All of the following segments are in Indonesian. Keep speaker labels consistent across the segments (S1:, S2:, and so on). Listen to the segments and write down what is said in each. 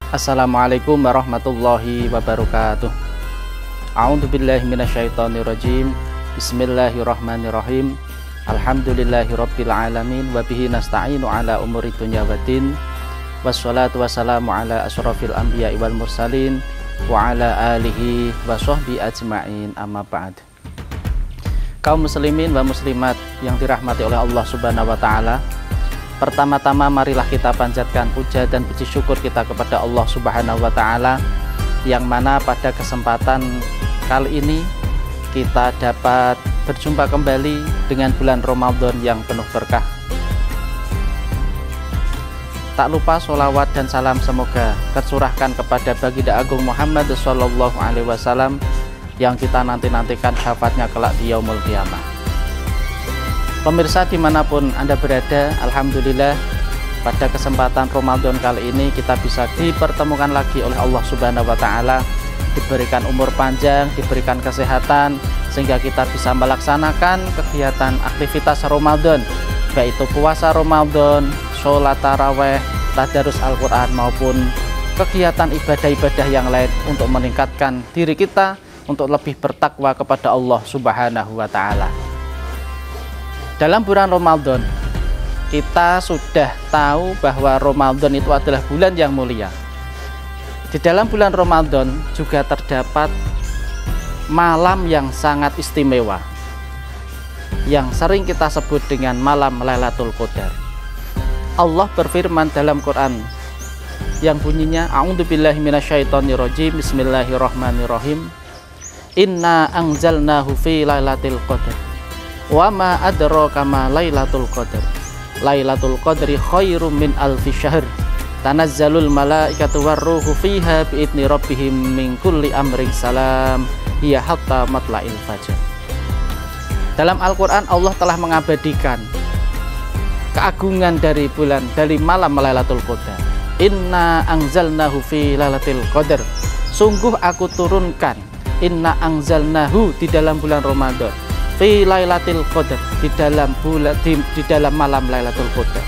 S1: Assalamualaikum warahmatullahi wabarakatuh. A'udzubillahi minasyaitonirrajim. Bismillahirrahmanirrahim. Alhamdulillahirabbil alamin wa bihi nasta'inu ala umuri dunya waddin. Wassalatu wassalamu ala asyrafil anbiya'i wal mursalin wa ala alihi wa sahbihi ajma'in, amma ba'd. Kaum muslimin wa muslimat yang dirahmati oleh Allah Subhanahu wa taala, pertama-tama marilah kita panjatkan puja dan puji syukur kita kepada Allah Subhanahu wa taala, yang mana pada kesempatan kali ini kita dapat berjumpa kembali dengan bulan Ramadan yang penuh berkah. Tak lupa sholawat dan salam semoga tercurahkan kepada baginda agung Muhammad sallallahu alaihi wasallam yang kita nanti-nantikan syafaatnya kelak di yaumul qiyamah. Pemirsa dimanapun Anda berada, alhamdulillah pada kesempatan Ramadan kali ini kita bisa dipertemukan lagi oleh Allah Subhanahu wa taala, diberikan umur panjang, diberikan kesehatan, sehingga kita bisa melaksanakan kegiatan aktivitas Ramadan, baik itu puasa Ramadan, sholat taraweh, tadarus Al-Quran, maupun kegiatan ibadah-ibadah yang lain untuk meningkatkan diri kita untuk lebih bertakwa kepada Allah Subhanahu wa taala. Dalam bulan Ramadan, kita sudah tahu bahwa Ramadan itu adalah bulan yang mulia. Di dalam bulan Ramadan juga terdapat malam yang sangat istimewa, yang sering kita sebut dengan malam Lailatul Qadar. Allah berfirman dalam Quran yang bunyinya, A'udzubillahi minasyaitonirrajim, Bismillahirrahmanirrahim. Inna anzalnahu fi lailatul qadar. Wa ma adraka ma lailatul qadar. Lailatul qadri khairum min alfi syahr. Tanazzalul malaikatu warruhu fiha biidzni rabbihim min kulli amrin salam. Hiya hatta matla'il fajr. Dalam Al-Qur'an Allah telah mengabadikan keagungan dari malam Lailatul Qadar. Inna anzalnahu fi lailatul qadar. Sungguh aku turunkan, inna anzalnahu, di dalam bulan Ramadan, fi lailatul qadar, di dalam malam Lailatul Qadar.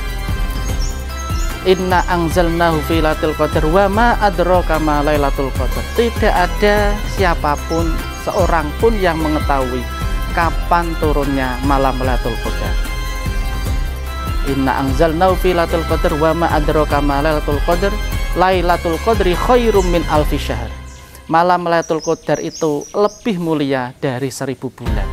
S1: Inna anzalnahu fi lailatul qadar wa ma adraka ma lailatul qadar. Tidak ada siapapun, seorang pun yang mengetahui kapan turunnya malam Lailatul Qadar. Inna anzalnahu fi lailatul qadar wa ma adraka ma lailatul qadar. Lailatul qadri khairum min alfi syahr. Malam Lailatul Qadar itu lebih mulia dari 1000 bulan.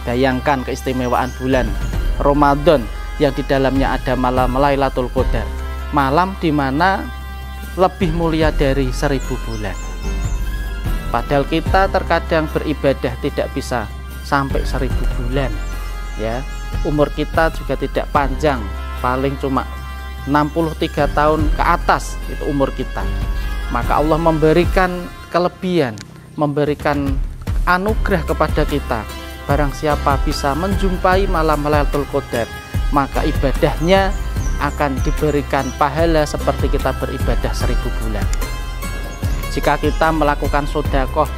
S1: Bayangkan keistimewaan bulan Ramadan yang di dalamnya ada malam Lailatul Qadar, malam di mana lebih mulia dari 1000 bulan. Padahal kita terkadang beribadah tidak bisa sampai 1000 bulan, ya. Umur kita juga tidak panjang, paling cuma 63 tahun ke atas itu umur kita. Maka Allah memberikan kelebihan, memberikan anugerah kepada kita. Barang siapa bisa menjumpai malam Lailatul Qadar, maka ibadahnya akan diberikan pahala seperti kita beribadah 1000 bulan. Jika kita melakukan sedekah,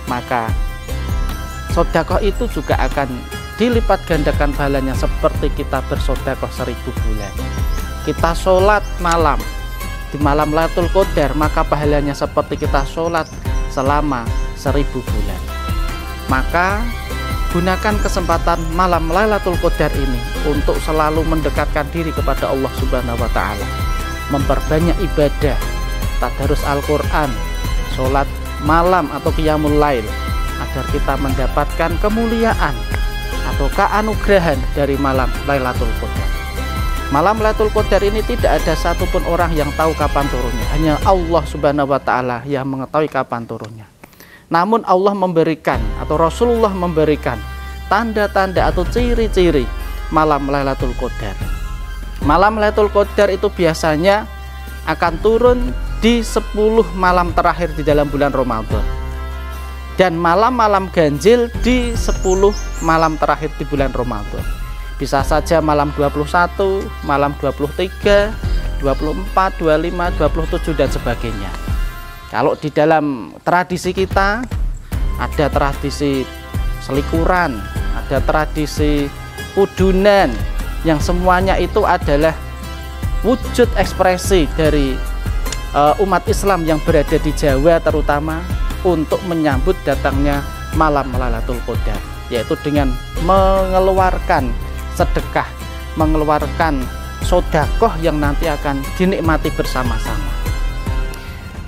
S1: maka sedekah itu juga akan dilipat gandakan pahalanya seperti kita bersedekah 1000 bulan. Kita sholat malam di malam Lailatul Qadar, maka pahalanya seperti kita sholat selama 1000 bulan. Maka gunakan kesempatan malam Lailatul Qadar ini untuk selalu mendekatkan diri kepada Allah Subhanahu wa taala, memperbanyak ibadah, tadarus Al-Quran, sholat malam atau qiyamul lail, agar kita mendapatkan kemuliaan atau keanugerahan dari malam Lailatul Qadar. Malam Lailatul Qadar ini tidak ada satupun orang yang tahu kapan turunnya, hanya Allah Subhanahu wa taala yang mengetahui kapan turunnya. Namun Allah memberikan, atau Rasulullah memberikan tanda-tanda atau ciri-ciri malam Lailatul Qadar. Malam Lailatul Qadar itu biasanya akan turun di 10 malam terakhir di dalam bulan Ramadan, dan malam-malam ganjil di 10 malam terakhir di bulan Ramadan. Bisa saja malam 21, malam 23, 24, 25, 27 dan sebagainya. Kalau di dalam tradisi kita ada tradisi selikuran, ada tradisi udunan, yang semuanya itu adalah wujud ekspresi dari umat Islam yang berada di Jawa terutama untuk menyambut datangnya malam Lailatul Qadar, yaitu dengan mengeluarkan sedekah, mengeluarkan sodakoh yang nanti akan dinikmati bersama-sama.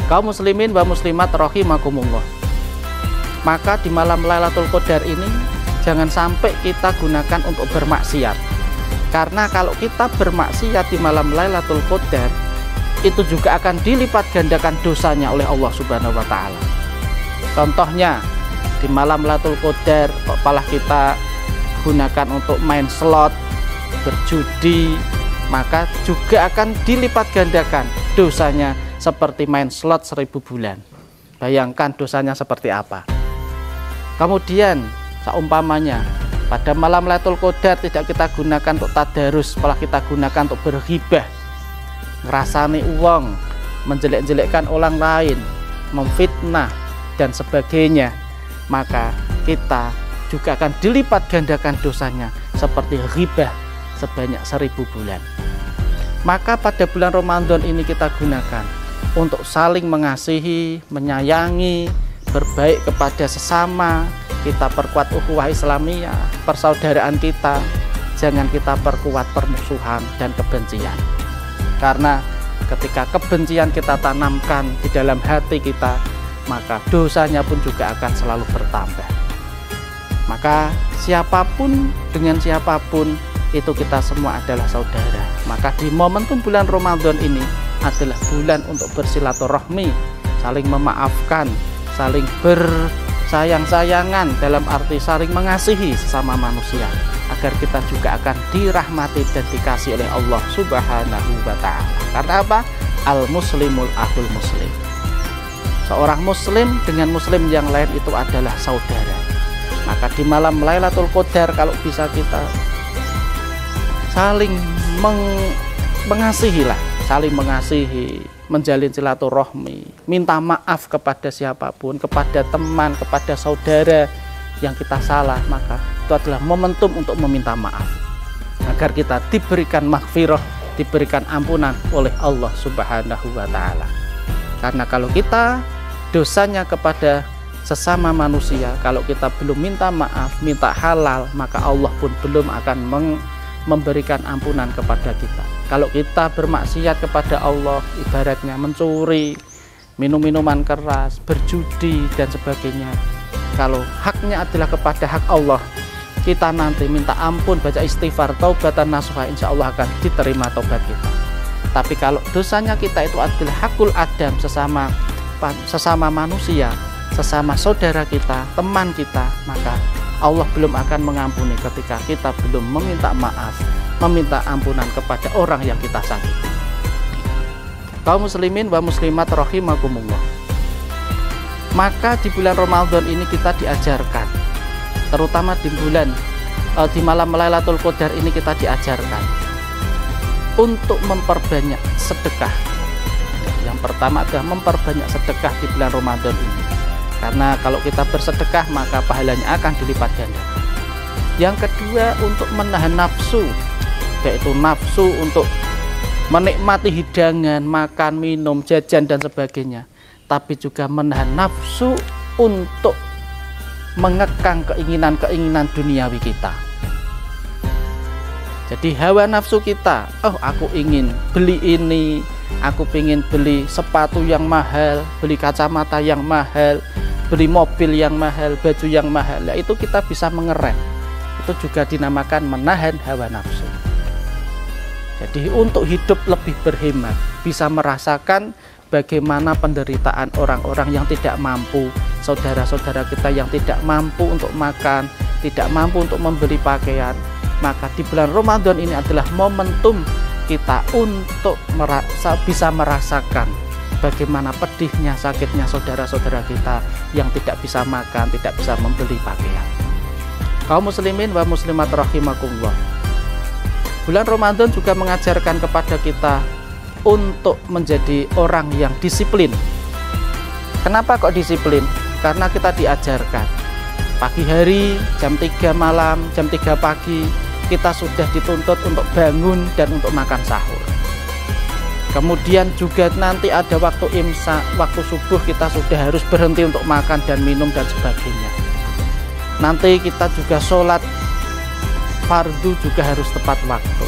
S1: Kaum muslimin wa muslimat rahimakumullah, maka di malam Lailatul Qadar ini jangan sampai kita gunakan untuk bermaksiat, karena kalau kita bermaksiat di malam Lailatul Qadar itu juga akan dilipat gandakan dosanya oleh Allah Subhanahu wa Ta'ala. Contohnya di malam Lailatul Qadar malah kita gunakan untuk main slot, berjudi, maka juga akan dilipat gandakan dosanya seperti main slot 1000 bulan. Bayangkan dosanya seperti apa. Kemudian seumpamanya pada malam Lailatul Qadar tidak kita gunakan untuk tadarus, malah kita gunakan untuk berghibah, ngerasani uang, menjelek-jelekkan orang lain, memfitnah dan sebagainya, maka kita juga akan dilipat gandakan dosanya seperti ghibah sebanyak 1000 bulan. Maka pada bulan Ramadan ini kita gunakan untuk saling mengasihi, menyayangi, berbaik kepada sesama, kita perkuat ukhuwah Islamiyah, persaudaraan kita, jangan kita perkuat permusuhan dan kebencian. Karena ketika kebencian kita tanamkan di dalam hati kita, maka dosanya pun juga akan selalu bertambah. Maka siapapun dengan siapapun itu kita semua adalah saudara. Maka di momentum bulan Ramadan ini adalah bulan untuk bersilaturahmi, saling memaafkan, saling bersayang-sayangan, dalam arti saling mengasihi sesama manusia, agar kita juga akan dirahmati dan dikasih oleh Allah Subhanahu wa Ta'ala. Karena apa? Al-muslimul akhul muslim. Seorang muslim dengan muslim yang lain itu adalah saudara. Maka di malam Lailatul Qadar kalau bisa kita saling mengasihi lah, saling mengasihi, menjalin silaturahmi, minta maaf kepada siapapun, kepada teman, kepada saudara yang kita salah, maka itu adalah momentum untuk meminta maaf agar kita diberikan maghfirah, diberikan ampunan oleh Allah Subhanahu wa Ta'ala. Karena kalau kita dosanya kepada sesama manusia, kalau kita belum minta maaf, minta halal, maka Allah pun belum akan memberikan ampunan kepada kita. Kalau kita bermaksiat kepada Allah, ibaratnya mencuri, minum minuman keras, berjudi dan sebagainya, kalau haknya adalah kepada hak Allah, kita nanti minta ampun, baca istighfar, taubatan nasuha, insya Allah akan diterima taubat kita. Tapi kalau dosanya kita itu adalah hakul adam, sesama manusia, sesama saudara kita, teman kita, maka Allah belum akan mengampuni ketika kita belum meminta maaf, meminta ampunan kepada orang yang kita sakiti. Kaum muslimin wa muslimat rahimakumullah, maka di bulan Ramadan ini kita diajarkan, terutama di malam Lailatul Qadar ini kita diajarkan untuk memperbanyak sedekah. Yang pertama adalah memperbanyak sedekah di bulan Ramadan ini, karena kalau kita bersedekah maka pahalanya akan dilipat ganda. Yang kedua, untuk menahan nafsu, yaitu nafsu untuk menikmati hidangan, makan, minum, jajan dan sebagainya, tapi juga menahan nafsu untuk mengekang keinginan-keinginan duniawi kita. Jadi hawa nafsu kita, oh aku ingin beli ini, aku ingin beli sepatu yang mahal, beli kacamata yang mahal, beli mobil yang mahal, baju yang mahal, ya itu kita bisa mengerem. Itu juga dinamakan menahan hawa nafsu. Jadi untuk hidup lebih berhemat, bisa merasakan bagaimana penderitaan orang-orang yang tidak mampu, saudara-saudara kita yang tidak mampu untuk makan, tidak mampu untuk membeli pakaian, maka di bulan Ramadan ini adalah momentum kita untuk bisa merasakan bagaimana pedihnya, sakitnya saudara-saudara kita yang tidak bisa makan, tidak bisa membeli pakaian. Kaum muslimin wa muslimat rahimakumullah, bulan Ramadan juga mengajarkan kepada kita untuk menjadi orang yang disiplin. Kenapa kok disiplin? Karena kita diajarkan pagi hari jam 3 malam, jam 3 pagi kita sudah dituntut untuk bangun dan untuk makan sahur. Kemudian juga nanti ada waktu imsak, waktu subuh kita sudah harus berhenti untuk makan dan minum dan sebagainya. Nanti kita juga sholat fardu juga harus tepat waktu.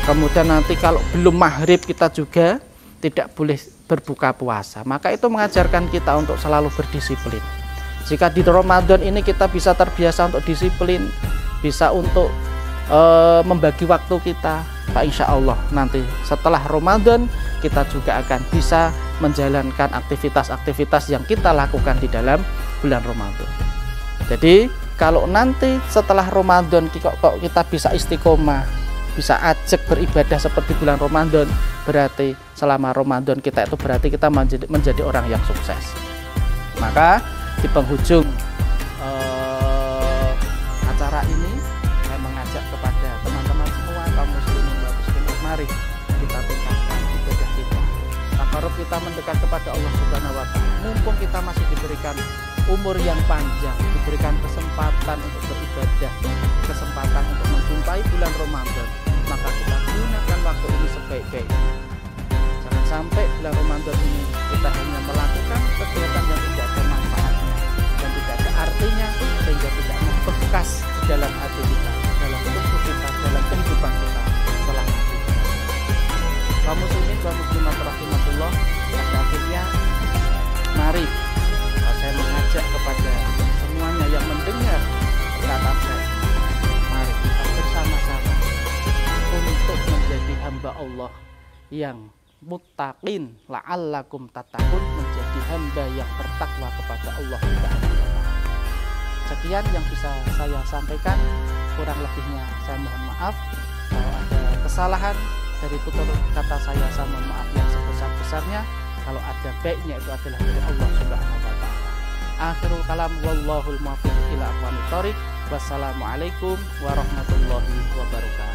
S1: Kemudian nanti kalau belum maghrib kita juga tidak boleh berbuka puasa. Maka itu mengajarkan kita untuk selalu berdisiplin. Jika di Ramadan ini kita bisa terbiasa untuk disiplin, bisa untuk membagi waktu kita, Pak, insya Allah nanti setelah Ramadan kita juga akan bisa menjalankan aktivitas-aktivitas yang kita lakukan di dalam bulan Ramadan. Jadi kalau nanti setelah Ramadan kok kita bisa istiqomah, bisa ajak beribadah seperti bulan Ramadan, berarti selama Ramadan kita itu berarti kita menjadi orang yang sukses. Maka di penghujung acara ini saya mengajak kepada teman-teman semua, kaum muslimin dan muslimat, mari kita tingkatkan ibadah kita. Takarub kita mendekat kepada Allah Subhanahu wa Ta'ala. Mumpung kita masih diberikan umur yang panjang, diberikan kesempatan untuk beribadah, kesempatan untuk menjumpai bulan Ramadan, maka kita gunakan waktu ini sebaik-baiknya. Jangan sampai bulan Ramadan ini kita hanya melakukan kegiatan yang tidak ada manfaatnya dan tidak ada artinya, sehingga tidak membekas di dalam hati kita, dalam tubuh kita, dalam kehidupan kita setelah mati. Kaum muslimin dan muslimat rahimakumullah, pada akhirnya mari saya mengajak kepada semuanya yang mendengar perkataan saya, mari kita bersama-sama untuk menjadi hamba Allah yang muttaqin, la'allakum tattaqun, menjadi hamba yang bertakwa kepada Allah Subhanahu wa Ta'ala. Sekian yang bisa saya sampaikan, kurang lebihnya saya mohon maaf. Kalau ada kesalahan dari tutur kata saya mohon maaf yang sebesar-besarnya. Kalau ada baiknya itu adalah dari Allah Subhanahu wa Ta'ala. Akhirul kalam, wallahul muwaffiq ila aqwamit thoriq. Wassalamualaikum warahmatullahi wabarakatuh.